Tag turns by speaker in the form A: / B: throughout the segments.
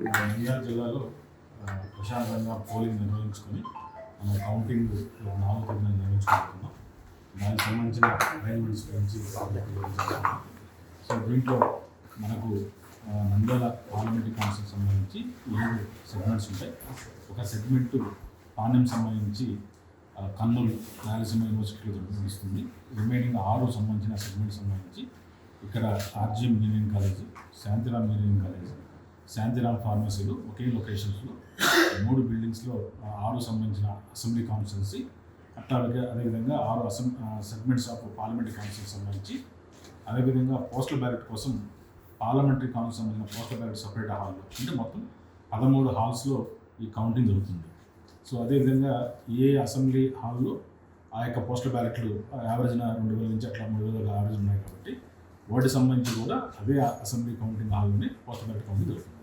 A: నంద్యాల జిల్లాలో ప్రశాంతంగా పోలింగ్ నిర్వహించుకొని మనం కౌంటింగ్ 4 తేదీన నిర్వహించుకుంటున్నాం. దానికి సంబంధించిన అరేంజ్మెంట్స్ గురించి వివరించుకుంటున్నాం. సో దీంట్లో మనకు నంద్యాల పార్లమెంటరీ కౌన్సిల్ సంబంధించి 7 సెగ్మెంట్స్ ఉంటాయి. ఒక సెగ్మెంట్ పాణ్యం సంబంధించి కర్నూలు రాయలసీమ యూనివర్సిటీలో నిర్వహిస్తుంది. రిమైనింగ్ 6 సంబంధించిన సెగ్మెంట్ సంబంధించి ఇక్కడ RGM engineering college, Shantiram engineering college, Shantiram ఫార్మసీలు ఒకే లొకేషన్స్లో 3 బిల్డింగ్స్లో 6 సంబంధించిన అసెంబ్లీ కాన్స్టిట్యున్సీ, అట్లాగే అదేవిధంగా 6 సెగ్మెంట్స్ ఆఫ్ పార్లమెంటరీ కౌన్సిల్ సంబంధించి, అదేవిధంగా పోస్టల్ బ్యాలెట్ కోసం పార్లమెంటరీ కౌన్సిల్ సంబంధించిన పోస్టల్ బ్యాలెట్ సపరేట్ హాల్లో, అంటే మొత్తం 13 హాల్స్లో ఈ కౌంటింగ్ జరుగుతుంది. సో అదేవిధంగా ఏ అసెంబ్లీ హాల్లో ఆ యొక్క పోస్టల్ బ్యాలెట్లు యావరేజ్న 2000 నుంచి అట్లా 3000 యావరేజ్ ఉన్నాయి కాబట్టి వాటికి సంబంధించి కూడా అదే అసెంబ్లీ కౌంటింగ్ హాల్లోనే పోస్టల్ బ్యాలెట్ కౌంటింగ్ జరుగుతుంది.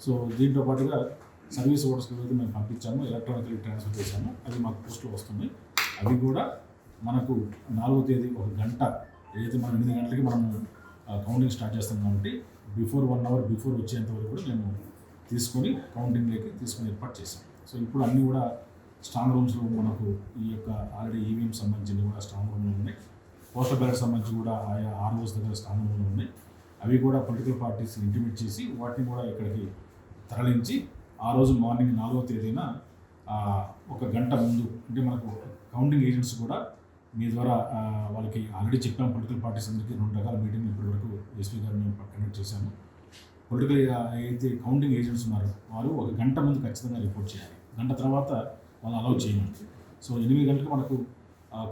A: సో దీంతో పాటుగా సర్వీస్ ఓటర్స్కి అయితే మేము పంపించాము, ఎలక్ట్రానికల్ ట్రాన్స్ఫర్ చేశాము, అది మాకు పోస్టులో వస్తుంది. అవి కూడా మనకు 4వ తేదీ 1 గంట, ఏదైతే మనం 8 గంటలకి మనము కౌంటింగ్ స్టార్ట్ చేస్తాం కాబట్టి బిఫోర్ 1 అవర్ బిఫోర్ వచ్చేంత వరకు కూడా మేము తీసుకొని కౌంటింగ్లోకి తీసుకొని ఏర్పాటు చేశాం. సో ఇప్పుడు అన్నీ కూడా స్ట్రాంగ్ రూమ్స్లో మనకు ఈ యొక్క ఆల్రెడీ ఈవీఎం సంబంధించినవి కూడా స్ట్రాంగ్ రూమ్లో ఉన్నాయి. పోస్టల్ బ్యాలెట్ సంబంధించి కూడా ఆయా ఆర్ఓస్ దగ్గర స్ట్రాంగ్ రూమ్లో ఉన్నాయి. అవి కూడా పొలిటికల్ పార్టీస్ ఇంటిమేట్ చేసి వాటిని కూడా ఇక్కడికి తరలించి ఆ రోజు మార్నింగ్ 4వ తేదీన 1 గంట ముందు, అంటే మనకు కౌంటింగ్ ఏజెంట్స్ కూడా మీ ద్వారా వాళ్ళకి ఆల్రెడీ చెప్పాము. పొలిటికల్ పార్టీస్ అందరికీ 2 రకాల మీటింగ్ ఇప్పటివరకు ఎస్పీ గారు మేము కండక్ట్ చేశాము. పొలిటికల్ అయితే కౌంటింగ్ ఏజెంట్స్ ఉన్నారో వారు 1 గంట ముందు ఖచ్చితంగా రిపోర్ట్ చేయాలి. గంట తర్వాత వాళ్ళు అలౌ చేయమండి. సో 8 గంటలకు మనకు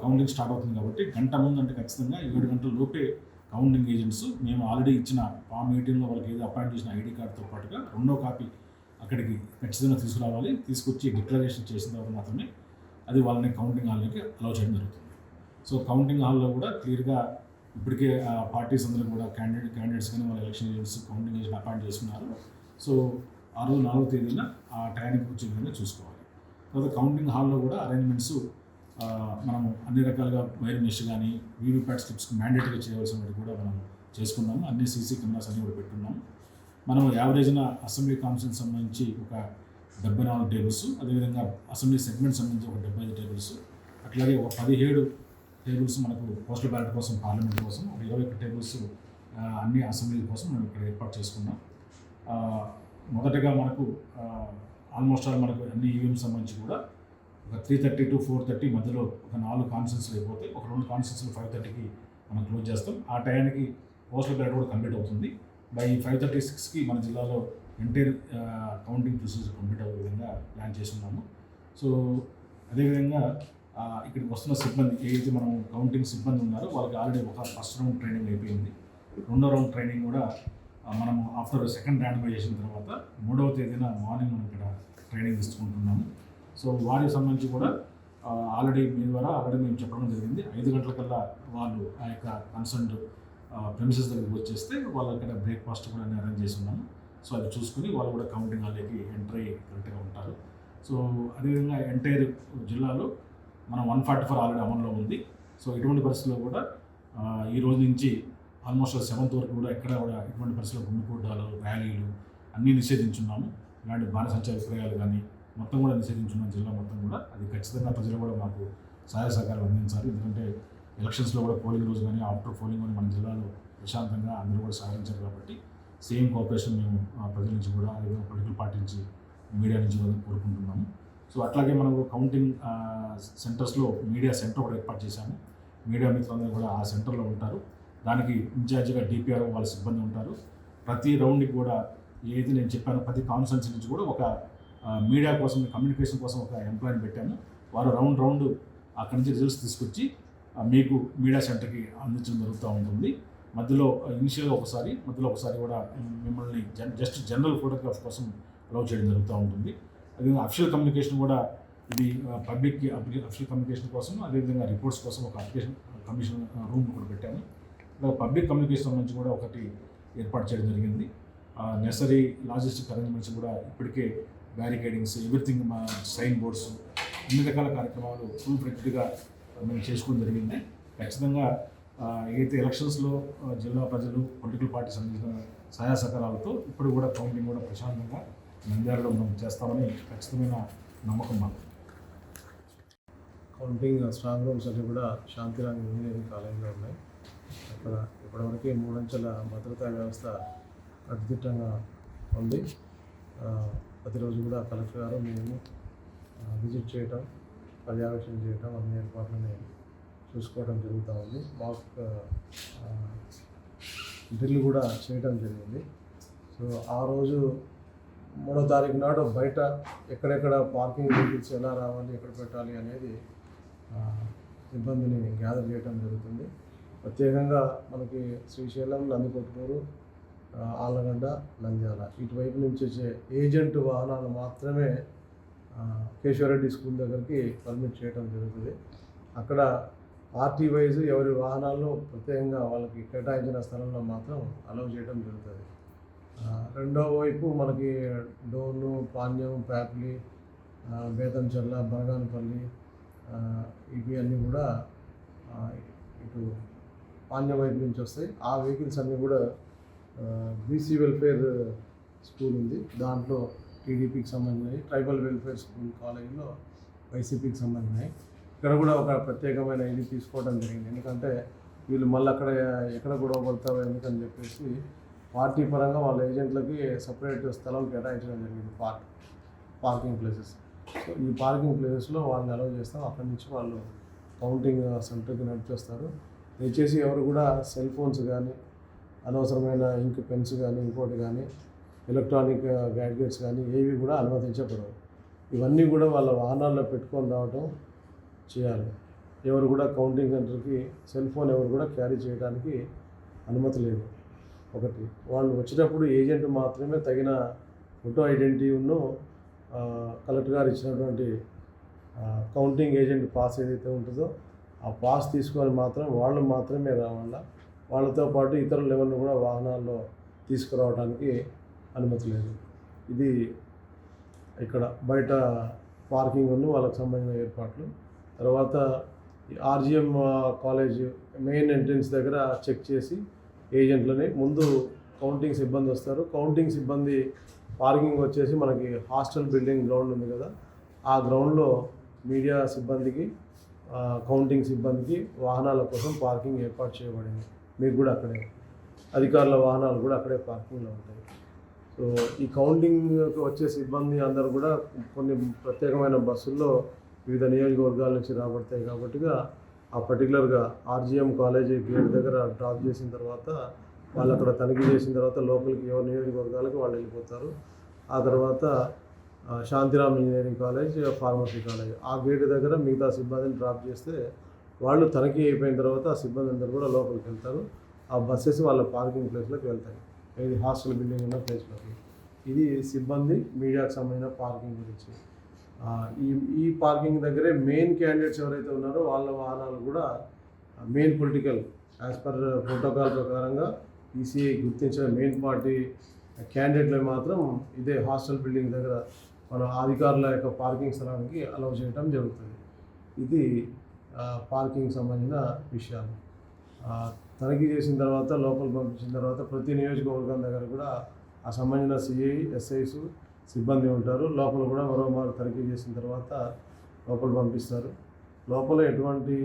A: కౌంటింగ్ స్టార్ట్ అవుతుంది కాబట్టి గంట ముందు అంటే ఖచ్చితంగా 7 గంటల లోపే కౌంటింగ్ ఏజెంట్స్ మేము ఆల్రెడీ ఇచ్చిన ఆ మీటింగ్లో వాళ్ళకి ఏదో అపాయింట్ చేసిన ఐడి కార్డుతో పాటుగా 2వ కాపీ అక్కడికి ఖచ్చితంగా తీసుకురావాలి. తీసుకొచ్చి డిక్లరేషన్ చేసిన తర్వాత మాత్రమే అది వాళ్ళని కౌంటింగ్ హాల్లోకి అలౌ చేయడం జరుగుతుంది. సో కౌంటింగ్ హాల్లో కూడా క్లియర్గా ఇప్పటికే పార్టీస్ అందరూ కూడా క్యాండిడేట్స్ కానీ వాళ్ళ election agents counting agent appoint చేసుకున్నారు. సో ఆ రోజు 4వ తేదీన ఆ టైంకి వచ్చే విధంగా చూసుకోవాలి. తర్వాత కౌంటింగ్ హాల్లో కూడా అరేంజ్మెంట్స్ మనము అన్ని రకాలుగా వైర్ మెష్ కానీ వీవీప్యాట్ స్లిప్స్ మ్యాండేటరీగా చేయవలసినవి కూడా మనం చేసుకున్నాము. అన్ని సీసీ కెమెరాస్ అన్నీ కూడా పెట్టున్నాము. మనం యావరేజ్న అసెంబ్లీ కాన్స్టిట్యూన్సీ సంబంధించి ఒక 74 టేబుల్స్, అదేవిధంగా అసెంబ్లీ సెగ్మెంట్ సంబంధించి ఒక 75 టేబుల్స్, అట్లాగే ఒక 17 టేబుల్స్ మనకు పోస్టల్ బ్యాలెట్ కోసం, పార్లమెంట్ కోసం, ఒక 21 టేబుల్స్ అన్ని అసెంబ్లీ కోసం మనం ఇక్కడ ఏర్పాటు చేసుకున్నాం. మొదటగా మనకు ఆల్మోస్ట్ ఆల్ మనకు అన్ని ఈవీఎం సంబంధించి కూడా ఒక 3:30 to 4:30 మధ్యలో ఒక 4 కాన్స్టిట్యూన్సీలు అయిపోతాయి. ఒక 2 కాన్స్టిట్యూన్సీలు 5:30కి మనం క్లోజ్ చేస్తాం. ఆ టైంకి పోస్టల్ బ్యాలెట్ కూడా కంప్లీట్ అవుతుంది. బై 5:36కి మన జిల్లాలో ఎంటైర్ కౌంటింగ్ ప్రొసీజర్ కంప్లీట్ అయ్యే విధంగా ప్లాన్ చేస్తున్నాము. సో అదేవిధంగా ఇక్కడికి వస్తున్న సిబ్బంది ఏదైతే మనం కౌంటింగ్ సిబ్బంది ఉన్నారో వాళ్ళకి ఆల్రెడీ ఒక ఫస్ట్ రౌండ్ ట్రైనింగ్ అయిపోయింది. 2వ రౌండ్ ట్రైనింగ్ కూడా మనము ఆఫ్టర్ 2nd ర్యాండమైజేషన్ తర్వాత 3వ తేదీన మార్నింగ్ మనం ఇక్కడ ట్రైనింగ్ తీసుకుంటున్నాము. సో వారికి సంబంధించి కూడా ఆల్రెడీ మీ ద్వారా మేము చెప్పడం జరిగింది. 5 గంటలకల్లా వాళ్ళు ఆ యొక్క కన్సర్న్ ప్రెమిసెస్ దగ్గరికి వచ్చేస్తే వాళ్ళు అక్కడ బ్రేక్ఫాస్ట్ కూడా అరేంజ్ చేసి ఉన్నాము. సో అది చూసుకుని వాళ్ళు కూడా కౌంటింగ్ హాల్లోకి ఎంటర్ అయ్యి కరెక్ట్గా ఉంటారు. సో అదేవిధంగా ఎంటైర్ జిల్లాలో మనం 144 ఆల్రెడీ అమల్లో ఉంది. సో ఎటువంటి పరిస్థితుల్లో కూడా ఈ రోజు నుంచి ఆల్మోస్ట్ 7th వరకు కూడా ఎక్కడ కూడా ఎటువంటి పరిస్థితుల్లో గుమ్మికూడాలు, ర్యాలీలు అన్నీ నిషేధించున్నాము. ఇలాంటి బాణసంచా విక్రయాలు కానీ మొత్తం కూడా నిషేధించున్నాం జిల్లా మొత్తం కూడా. అది ఖచ్చితంగా ప్రజలు కూడా మాకు సహాయ సహకారాలు అందించాలి. ఎందుకంటే ఎలక్షన్స్లో కూడా పోలింగ్ రోజు కానీ ఆఫ్టర్ పోలింగ్ కానీ మన జిల్లాలో ప్రశాంతంగా అందరూ కూడా సహకరించారు కాబట్టి సేమ్ కోఆపరేషన్ మేము ప్రజల నుంచి కూడా, అదేవిధంగా పొలిటికల్ పార్టీ నుంచి, మీడియా నుంచి కూడా కోరుకుంటున్నాము. సో అట్లాగే మనకు కౌంటింగ్ సెంటర్స్లో మీడియా సెంటర్ కూడా ఏర్పాటు చేశాము. మీడియా మిత్రులందరూ కూడా ఆ సెంటర్లో ఉంటారు. దానికి ఇన్ఛార్జిగా డిపిఆర్ వాళ్ళ సిబ్బంది ఉంటారు. ప్రతి రౌండ్కి కూడా ఏదైతే నేను చెప్పానో ప్రతి కాన్స్టిట్యున్సీ నుంచి కూడా ఒక మీడియా కోసం, కమ్యూనికేషన్ కోసం ఒక ఎంప్లాయీని పెట్టాము. వారు రౌండ్ అక్కడి నుంచి రిజల్ట్స్ తీసుకొచ్చి మీకు మీడియా సెంటర్కి అందించడం జరుగుతూ ఉంటుంది. మధ్యలో ఇనిషియల్గా ఒకసారి, మధ్యలో ఒకసారి కూడా మిమ్మల్ని జస్ట్ జనరల్ ఫోటోగ్రాఫ్ కోసం అలౌ చేయడం జరుగుతూ ఉంటుంది. అదేవిధంగా అఫిషియల్ కమ్యూనికేషన్ కూడా ఇది పబ్లిక్కి అఫిషియల్ కమ్యూనికేషన్ కోసం, అదేవిధంగా రిపోర్ట్స్ కోసం ఒక అప్లికేషన్ కమిషన్ రూమ్ కూడా పెట్టాము. పబ్లిక్ కమ్యూనికేషన్ సంబంధించి కూడా ఒకటి ఏర్పాటు చేయడం జరిగింది. నెసరీ లాజిస్టిక్ అరేంజ్మెంట్స్ కూడా ఇప్పటికే బ్యారికేడింగ్స్, ఎవ్రీథింగ్, మా సైన్ బోర్డ్స్, అన్ని రకాల కార్యక్రమాలు ఫుల్ ఫ్లెడ్జ్డ్గా మేము చేసుకోవడం జరిగింది. ఖచ్చితంగా ఏదైతే ఎలక్షన్స్లో జిల్లా ప్రజలు, పొలిటికల్ పార్టీస్ అందించిన సహాయ సహకారాలతో ఇప్పుడు కూడా కౌంటింగ్ కూడా ప్రశాంతంగా నంద్యాలలో మనం చేస్తామని ఖచ్చితమైన నమ్మకం మాకు.
B: కౌంటింగ్ స్ట్రాంగ్ రూమ్స్ అన్నీ కూడా శాంతిరామ్ ఇంజనీరింగ్ కాలేజీలో ఉన్నాయి. అక్కడ ఇప్పటివరకు 3 అంచెల భద్రతా వ్యవస్థ కట్టుదిట్టంగా ఉంది. ప్రతిరోజు కూడా కలెక్టర్ గారు మేము విజిట్ చేయటం, పర్యవేక్షణ చేయటం, అన్ని ఏర్పాట్లని చూసుకోవడం జరుగుతూ ఉంది. మాక్ డ్రిల్ కూడా చేయడం జరిగింది. సో ఆ రోజు 3వ తారీఖు నాడు బయట ఎక్కడెక్కడ పార్కింగ్ వెహికల్స్ ఎలా రావాలి, ఎక్కడ పెట్టాలి అనేది సిబ్బందిని గ్యాదర్ చేయడం జరుగుతుంది. ప్రత్యేకంగా మనకి శ్రీశైలం, నందికొట్కూరు, ఆళ్ళగడ్డ, నంద్యాల ఇటువైపు నుంచి వచ్చే ఏజెంట్ వాహనాలు మాత్రమే కేశవరెడ్డి స్కూల్ దగ్గరికి పర్మిట్ చేయడం జరుగుతుంది. అక్కడ పార్టీ వైజ్ ఎవరి వాహనాల్లో ప్రత్యేకంగా వాళ్ళకి కేటాయించిన స్థలంలో మాత్రం అలౌ చేయడం జరుగుతుంది. రెండో వైపు మనకి డోర్లు, పాణ్యం, ప్యాప్లి, బేతంచెర్ల, బనగానపల్లి ఇవి అన్నీ కూడా ఇటు పాణ్యం వైపు నుంచి వస్తాయి. ఆ వెహికల్స్ అన్నీ కూడా బీసీ వెల్ఫేర్ స్కూల్ ఉంది, దాంట్లో టీడీపీకి సంబంధించినవి, ట్రైబల్ వెల్ఫేర్ స్కూల్ కాలేజీలో వైసీపీకి సంబంధించినవి. ఇక్కడ కూడా ఒక ప్రత్యేకమైన ఇది తీసుకోవడం జరిగింది. ఎందుకంటే వీళ్ళు మళ్ళీ అక్కడ ఎక్కడ గొడవ పడతారో ఎందుకని చెప్పేసి పార్టీ పరంగా వాళ్ళ ఏజెంట్లకి సపరేట్ స్థలం కేటాయించడం జరిగింది, పార్కింగ్ ప్లేసెస్. సో ఈ పార్కింగ్ ప్లేసెస్లో వాళ్ళని అలౌ చేస్తాం. అక్కడి నుంచి వాళ్ళు కౌంటింగ్ సెంటర్కి నడిపేస్తారు. దయచేసి ఎవరు కూడా సెల్ ఫోన్స్ కానీ, అనవసరమైన ఇంక్ పెన్స్ కానీ, ఇంకోటి కానీ, ఎలక్ట్రానిక్ గ్యాడ్జెట్స్ కానీ ఏవి కూడా అనుమతించకూడదు. ఇవన్నీ కూడా వాళ్ళ వాహనాల్లో పెట్టుకొని రావడం చేయాలి. ఎవరు కూడా కౌంటింగ్ సెంటర్కి సెల్ ఫోన్ ఎవరు కూడా క్యారీ చేయడానికి అనుమతి లేదు. ఒకటి, వాళ్ళు వచ్చేటప్పుడు ఏజెంట్ మాత్రమే తగిన ఫోటో ఐడెంటిటీను కలెక్టర్ గారు ఇచ్చినటువంటి కౌంటింగ్ ఏజెంట్ పాస్ ఏదైతే ఉంటుందో ఆ పాస్ తీసుకొని వాళ్ళు మాత్రమే రావాలా. వాళ్ళతో పాటు ఇతరులు ఎవరిని కూడా వాహనాల్లో తీసుకురావడానికి అనుమతి లేదు. ఇది ఇక్కడ బయట పార్కింగ్ వాళ్ళకి సంబంధించిన ఏర్పాట్లు. తర్వాత ఆర్జీఎం కాలేజ్ మెయిన్ ఎంట్రన్స్ దగ్గర చెక్ చేసి ఏజెంట్లని ముందు కౌంటింగ్ సిబ్బంది వస్తారు. కౌంటింగ్ సిబ్బంది పార్కింగ్ వచ్చేసి మనకి హాస్టల్ బిల్డింగ్ గ్రౌండ్ ఉంది కదా, ఆ గ్రౌండ్లో మీడియా సిబ్బందికి, కౌంటింగ్ సిబ్బందికి వాహనాల కోసం పార్కింగ్ ఏర్పాటు చేయబడింది. మీకు కూడా అక్కడే అధికారుల వాహనాలు కూడా అక్కడే పార్కింగ్లో ఉంటాయి. సో ఈ కౌంటింగ్కి వచ్చే సిబ్బంది అందరూ కూడా కొన్ని ప్రత్యేకమైన బస్సుల్లో వివిధ నియోజకవర్గాల నుంచి రాబడతాయి కాబట్టిగా ఆ పర్టికులర్గా ఆర్జీఎం కాలేజీ గేట్ దగ్గర డ్రాప్ చేసిన తర్వాత వాళ్ళు అక్కడ తనిఖీ చేసిన తర్వాత లోపలికి ఎవరి నియోజకవర్గాలకు వాళ్ళు వెళ్ళిపోతారు. ఆ తర్వాత Shantiram engineering college, pharmacy college ఆ గేట్ దగ్గర మిగతా సిబ్బందిని డ్రాప్ చేస్తే వాళ్ళు తనిఖీ అయిపోయిన తర్వాత ఆ సిబ్బంది అందరూ కూడా లోపలికి వెళ్తారు. ఆ బస్సెస్ వాళ్ళ పార్కింగ్ ప్లేస్లోకి వెళ్తాయి, ఇది హాస్టల్ బిల్డింగ్ ఉన్న ప్లేస్లోకి. ఇది సిబ్బంది మీడియాకు సంబంధించిన పార్కింగ్ గురించి. ఈ పార్కింగ్ దగ్గరే మెయిన్ క్యాండిడేట్స్ ఎవరైతే ఉన్నారో వాళ్ళ వాహనాలు కూడా main political as per protocol ప్రకారంగా ఈసీఐ గుర్తించిన మెయిన్ పార్టీ క్యాండిడేట్లు మాత్రం ఇదే హాస్టల్ బిల్డింగ్ దగ్గర మన అధికారుల యొక్క పార్కింగ్ స్థలానికి అలౌ చేయడం జరుగుతుంది. ఇది పార్కింగ్ సంబంధించిన విషయాలు. తనిఖీ చేసిన తర్వాత లోపల పంపించిన తర్వాత ప్రతి నియోజకవర్గం దగ్గర కూడా ఆ సంబంధించిన సిఐ, ఎస్ఐస్ సిబ్బంది ఉంటారు. లోపల కూడా మరోమారు తనిఖీ చేసిన తర్వాత లోపల పంపిస్తారు. లోపల ఎటువంటి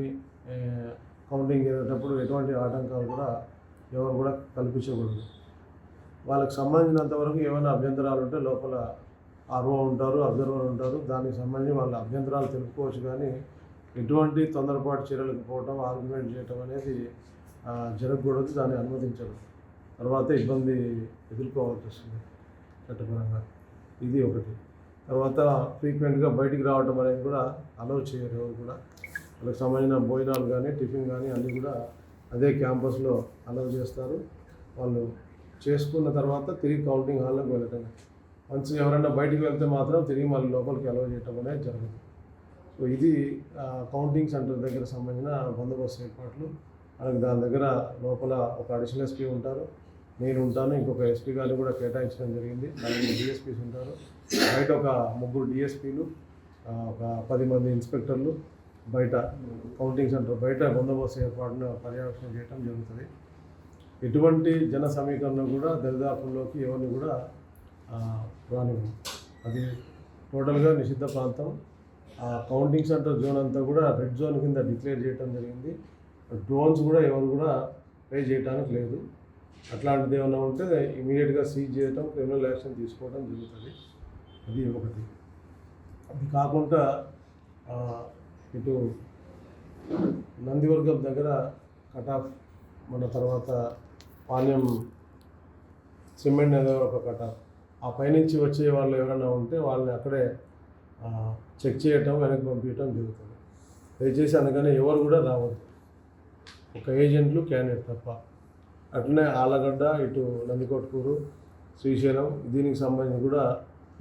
B: కౌంటింగ్ జరిగేటప్పుడు ఎటువంటి ఆటంకాలు కూడా ఎవరు కూడా కల్పించకూడదు. వాళ్ళకి సంబంధించినంతవరకు ఏమైనా అభ్యంతరాలు ఉంటే లోపల ఆర్ఓ ఉంటారు, అబ్జర్వర్ ఉంటారు, దానికి సంబంధించి వాళ్ళ అభ్యంతరాలు తెలుపుకోవచ్చు. కానీ ఎటువంటి తొందరపాటు చర్యలకు పోవటం, ఆర్గ్యుమెంట్ చేయటం అనేది జరగకూడదు, దాన్ని అనుమతించరు. తర్వాత ఇబ్బంది ఎదుర్కోవాల్సి వస్తుంది చట్టపరంగా. ఇది ఒకటి. తర్వాత ఫ్రీక్వెంట్గా బయటికి రావడం అనేది కూడా అలౌ చేయరు ఎవరు కూడా. వాళ్ళకి సంబంధించిన భోజనాలు కానీ, టిఫిన్ కానీ అన్నీ కూడా అదే క్యాంపస్లో అలౌ చేస్తారు. వాళ్ళు చేసుకున్న తర్వాత తిరిగి కౌంటింగ్ హాల్లోకి వెళ్ళటం. వన్స్ ఎవరైనా బయటికి వెళ్తే మాత్రం తిరిగి మళ్ళీ లోపలికి అలౌ చేయటం అనేది జరుగుతుంది. సో ఇది కౌంటింగ్ సెంటర్ దగ్గర సంబంధించిన బందోబస్తు ఏర్పాట్లు. మనకి దాని దగ్గర లోపల ఒక అడిషనల్ ఎస్పీ ఉంటారు, నేను ఉంటాను, ఇంకొక ఎస్పీ గారిని కూడా కేటాయించడం జరిగింది. 4 డిఎస్పీస్ ఉంటారు, బయట ఒక 3 డిఎస్పీలు, ఒక 10 మంది ఇన్స్పెక్టర్లు బయట కౌంటింగ్ సెంటర్ బయట బందోబస్తు ఏర్పాటును పర్యవేక్షణ చేయడం జరుగుతుంది. ఎటువంటి జన సమీకరణ కూడా దరిదాపుల్లోకి ఎవరిని కూడా రానివ్వం. అది టోటల్గా నిషిద్ధ ప్రాంతం. ఆ కౌంటింగ్ సెంటర్ జోన్ అంతా కూడా రెడ్ జోన్ కింద డిక్లేర్ చేయడం జరిగింది. డ్రోన్స్ కూడా ఎవరు కూడా పే చేయడానికి లేదు. అట్లాంటిది ఏమైనా ఉంటే ఇమీడియట్గా సీజ్ చేయడం, క్రిమినల్ యాక్షన్ తీసుకోవడం జరుగుతుంది. అది ఒకటి. అది కాకుండా ఇటు నందివర్గం దగ్గర కట్ ఆఫ్, మన తర్వాత పాణ్యం సిమెంట్ అనేది ఒక కట్ ఆఫ్. ఆ పైనుంచి వచ్చే వాళ్ళు ఎవరైనా ఉంటే వాళ్ళని అక్కడే చెక్ చేయటం, వెనక్కి పంపించడం జరుగుతుంది. దయచేసి అందుకని ఎవరు కూడా రావద్దు, ఒక ఏజెంట్లు, క్యాండిడేట్ తప్ప. అట్లనే ఆలగడ్డ, ఇటు నందికొట్కూరు, శ్రీశైలం, దీనికి సంబంధించి కూడా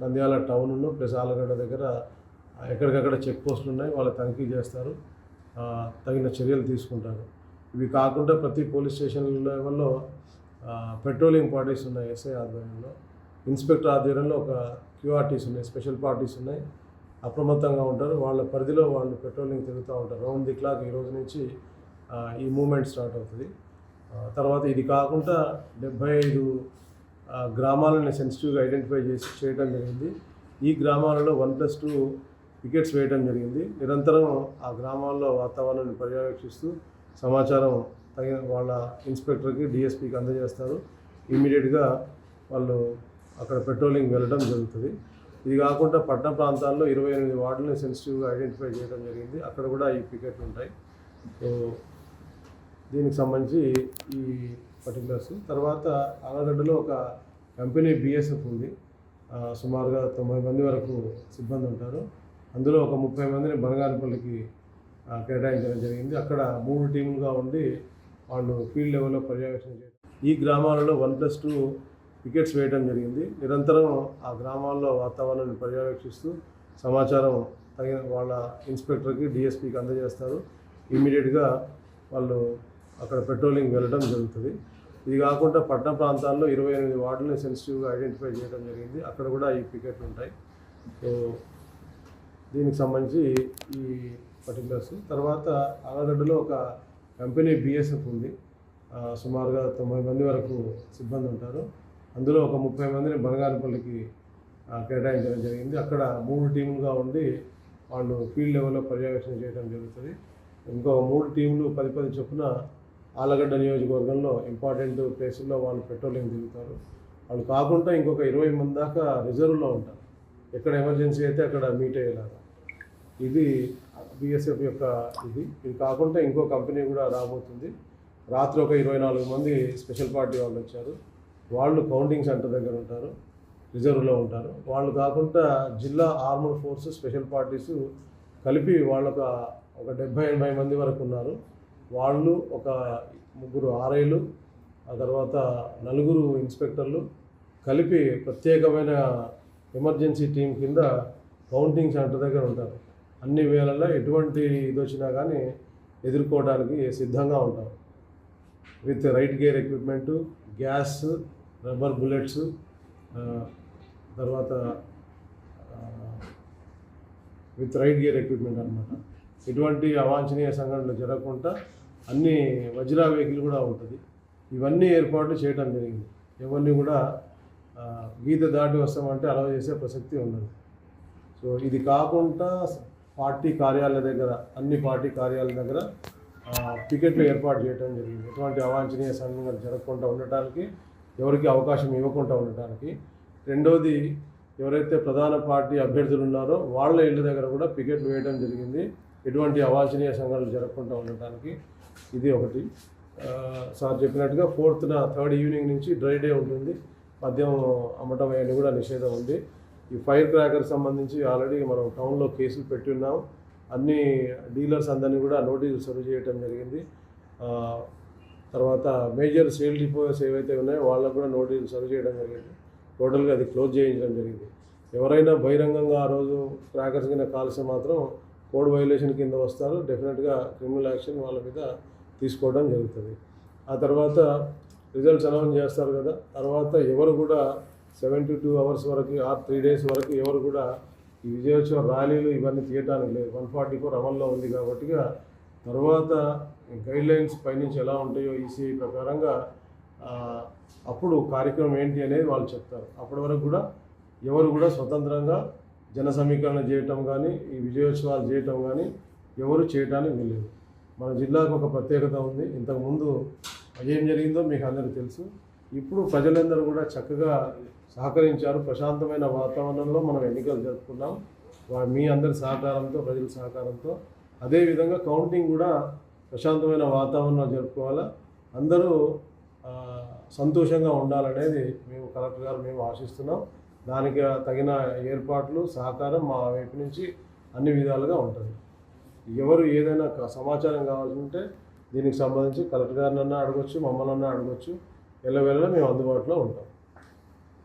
B: నంద్యాల టౌన్ ప్లస్ ఆలగడ్డ దగ్గర ఎక్కడికక్కడ చెక్ పోస్టులు ఉన్నాయి, వాళ్ళు తనిఖీ చేస్తారు, తగిన చర్యలు తీసుకుంటారు. ఇవి కాకుండా ప్రతి పోలీస్ స్టేషన్ లెవెల్లో పెట్రోలింగ్ పార్టీస్ ఉన్నాయి. ఎస్ఐ ఆధ్వర్యంలో, ఇన్స్పెక్టర్ ఆధ్వర్యంలో ఒక క్యూఆర్టీస్ ఉన్నాయి, స్పెషల్ పార్టీస్ ఉన్నాయి. అప్రమత్తంగా ఉంటారు. వాళ్ళ పరిధిలో వాళ్ళు పెట్రోలింగ్ తిరుగుతూ ఉంటారు. రౌండ్ ది క్లాక్ ఈ రోజు నుంచి ఈ మూమెంట్ స్టార్ట్ అవుతుంది. తర్వాత ఇది కాకుండా 75 గ్రామాలని సెన్సిటివ్గా ఐడెంటిఫై చేయడం జరిగింది. ఈ గ్రామాలలో 1+2 పికెట్స్ వేయడం జరిగింది. నిరంతరం ఆ గ్రామాల్లో వాతావరణాన్ని పర్యవేక్షిస్తూ సమాచారం తగిన వాళ్ళ ఇన్స్పెక్టర్కి, డిఎస్పీకి అందజేస్తారు. ఇమ్మీడియట్గా వాళ్ళు అక్కడ పెట్రోలింగ్ వెళ్ళడం జరుగుతుంది. ఇది కాకుండా పట్టణ ప్రాంతాల్లో 28 వార్డులని సెన్సిటివ్గా ఐడెంటిఫై చేయడం జరిగింది. అక్కడ కూడా ఈ పికెట్లు ఉంటాయి. సో దీనికి సంబంధించి ఈ పర్టికులర్స్. తర్వాత ఆలగడ్డలో ఒక కంపెనీ బిఎస్ఎఫ్ ఉంది. సుమారుగా 90 మంది వరకు సిబ్బంది ఉంటారు. అందులో ఒక 30 మందిని బనగానపల్లికి కేటాయించడం జరిగింది. అక్కడ 3 టీములుగా ఉండి వాళ్ళు ఫీల్డ్ లెవెల్లో పర్యవేక్షణ చేయడం. ఈ గ్రామాలలో 1+2 పికెట్స్ వేయడం జరిగింది. నిరంతరం ఆ గ్రామాల్లో వాతావరణాన్ని పర్యవేక్షిస్తూ సమాచారం తగిన వాళ్ళ ఇన్స్పెక్టర్కి, డిఎస్పీకి అందజేస్తారు. ఇమ్మీడియట్గా వాళ్ళు అక్కడ పెట్రోలింగ్ వెళ్ళడం జరుగుతుంది. ఇది కాకుండా పట్టణ ప్రాంతాల్లో 28 వార్డులని సెన్సిటివ్గా ఐడెంటిఫై చేయడం జరిగింది. అక్కడ కూడా ఈ పికెట్లు ఉంటాయి. సో దీనికి సంబంధించి ఈ పర్టికులర్స్. తర్వాత ఆలగడ్డలో ఒక కంపెనీ బిఎస్ఎఫ్ ఉంది. సుమారుగా 90 మంది వరకు సిబ్బంది ఉంటారు. అందులో ఒక 30 మందిని బనగానపల్లికి కేటాయించడం జరిగింది. అక్కడ 3 టీములుగా ఉండి వాళ్ళు ఫీల్డ్ లెవెల్లో పర్యవేక్షణ చేయడం జరుగుతుంది. ఇంకో 3 టీంలు 10 చొప్పున ఆలగడ్డ నియోజకవర్గంలో ఇంపార్టెంట్ ప్లేసుల్లో వాళ్ళు పెట్రోలింగ్ తిరుగుతారు. వాళ్ళు కాకుండా ఇంకొక 20 మంది దాకా రిజర్వ్లో ఉంటారు, ఎక్కడ ఎమర్జెన్సీ అయితే అక్కడ మీట్ అయ్యేలాగా. ఇది బిఎస్ఎఫ్ యొక్క ఇది కాకుండా ఇంకో కంపెనీ కూడా రాబోతుంది. రాత్రి ఒక 24 మంది స్పెషల్ పార్టీ వాళ్ళు వచ్చారు. వాళ్ళు కౌంటింగ్ సెంటర్ దగ్గర ఉంటారు, రిజర్వ్లో ఉంటారు. వాళ్ళు కాకుండా జిల్లా ఆర్మడ్ ఫోర్స్, స్పెషల్ పార్టీసు కలిపి వాళ్ళొక 70-80 మంది వరకు ఉన్నారు. వాళ్ళు ఒక 3 ఆర్ఐలు, ఆ తర్వాత 4 ఇన్స్పెక్టర్లు కలిపి ప్రత్యేకమైన ఎమర్జెన్సీ టీం కింద కౌంటింగ్ సెంటర్ దగ్గర ఉంటారు. అన్ని వేళల్లో ఎటువంటి ఇది వచ్చినా కానీ ఎదుర్కోవడానికి సిద్ధంగా ఉంటారు. With right gear equipment, gas, rubber bullets, తర్వాత విత్ రైట్ గేర్ ఎక్విప్మెంట్ అనమాట. ఎటువంటి అవాంఛనీయ సంఘటనలు జరగకుండా అన్ని వజ్రా వెహికల్ కూడా ఉంటుంది. ఇవన్నీ ఏర్పాట్లు చేయడం జరిగింది. ఎవరిని కూడా గీత దాటి వస్తామంటే అలౌ చేసే ప్రసక్తి ఉండదు. సో ఇది కాకుండా పార్టీ కార్యాలయాల దగ్గర, అన్ని పార్టీ కార్యాలయాల దగ్గర పికెట్లు ఏర్పాటు చేయడం జరిగింది. ఎటువంటి అవాంఛనీయ సంఘటనలు జరగకుండా ఉండటానికి, ఎవరికి అవకాశం ఇవ్వకుండా ఉండటానికి. రెండవది, ఎవరైతే ప్రధాన పార్టీ అభ్యర్థులు ఉన్నారో వాళ్ళ ఇళ్ళ దగ్గర కూడా పికెట్లు వేయడం జరిగింది, ఎటువంటి అవాంఛనీయ సంఘటనలు జరగకుండా ఉండటానికి. ఇది ఒకటి. సార్ చెప్పినట్టుగా 4th థర్డ్ ఈవినింగ్ నుంచి డ్రై డే ఉంటుంది. మద్యం అమ్మటం అనేది కూడా నిషేధం ఉంది. ఈ ఫైర్ క్రాకర్ సంబంధించి ఆల్రెడీ మనం టౌన్లో కేసులు పెట్టి ఉన్నాం. అన్ని డీలర్స్ అందరినీ కూడా నోటీసులు సర్వ్ చేయడం జరిగింది. తర్వాత మేజర్ సేల్ డిపోస్ ఏవైతే ఉన్నాయో వాళ్ళకు కూడా నోటీసులు సర్వ్ చేయడం జరిగింది. టోటల్గా అది క్లోజ్ చేయించడం జరిగింది. ఎవరైనా బహిరంగంగా ఆ రోజు క్రాకర్స్ కింద కాల్స్తే మాత్రం కోడ్ వైలేషన్ కింద వస్తారు. డెఫినెట్గా క్రిమినల్ యాక్షన్ వాళ్ళ మీద తీసుకోవడం జరుగుతుంది. ఆ తర్వాత రిజల్ట్స్ అనౌన్స్ చేస్తారు కదా. తర్వాత ఎవరు కూడా 72 అవర్స్ వరకు, 3 days వరకు ఎవరు కూడా ఈ విజయోత్సవ ర్యాలీలు ఇవన్నీ తీయటానికి లేదు. 144 అమల్లో ఉంది కాబట్టి తర్వాత గైడ్లైన్స్ పైనుంచి ఎలా ఉంటాయో ఈసీఐ ప్రకారంగా అప్పుడు కార్యక్రమం ఏంటి అనేది వాళ్ళు చెప్తారు. అప్పటి వరకు కూడా ఎవరు కూడా స్వతంత్రంగా జన సమీకరణ చేయటం కానీ ఈ విజయోత్సవాలు చేయటం కానీ ఎవరు చేయటానికి వెళ్ళలేదు. మన జిల్లాకు ఒక ప్రత్యేకత ఉంది. ఇంతకుముందు ఏం జరిగిందో మీకు అందరికీ తెలుసు. ఇప్పుడు ప్రజలందరూ కూడా చక్కగా సహకరించారు. ప్రశాంతమైన వాతావరణంలో మనం ఎన్నికలు జరుపుకున్నాం. మీ అందరి సహకారంతో, ప్రజల సహకారంతో. అదేవిధంగా కౌంటింగ్ కూడా ప్రశాంతమైన వాతావరణంలో జరుపుకోవాలా, అందరూ సంతోషంగా ఉండాలనేది కలెక్టర్ గారు మేము ఆశిస్తున్నాం. దానికి తగిన ఏర్పాట్లు, సహకారం మా వైపు నుంచి అన్ని విధాలుగా ఉంటుంది. ఎవరు ఏదైనా సమాచారం కావాలంటే దీనికి సంబంధించి కలెక్టర్ గారినన్నా అడగొచ్చు, మమ్మల్ని అడగొచ్చు. ఎల్లవేళలా మేము అందుబాటులో ఉంటాం.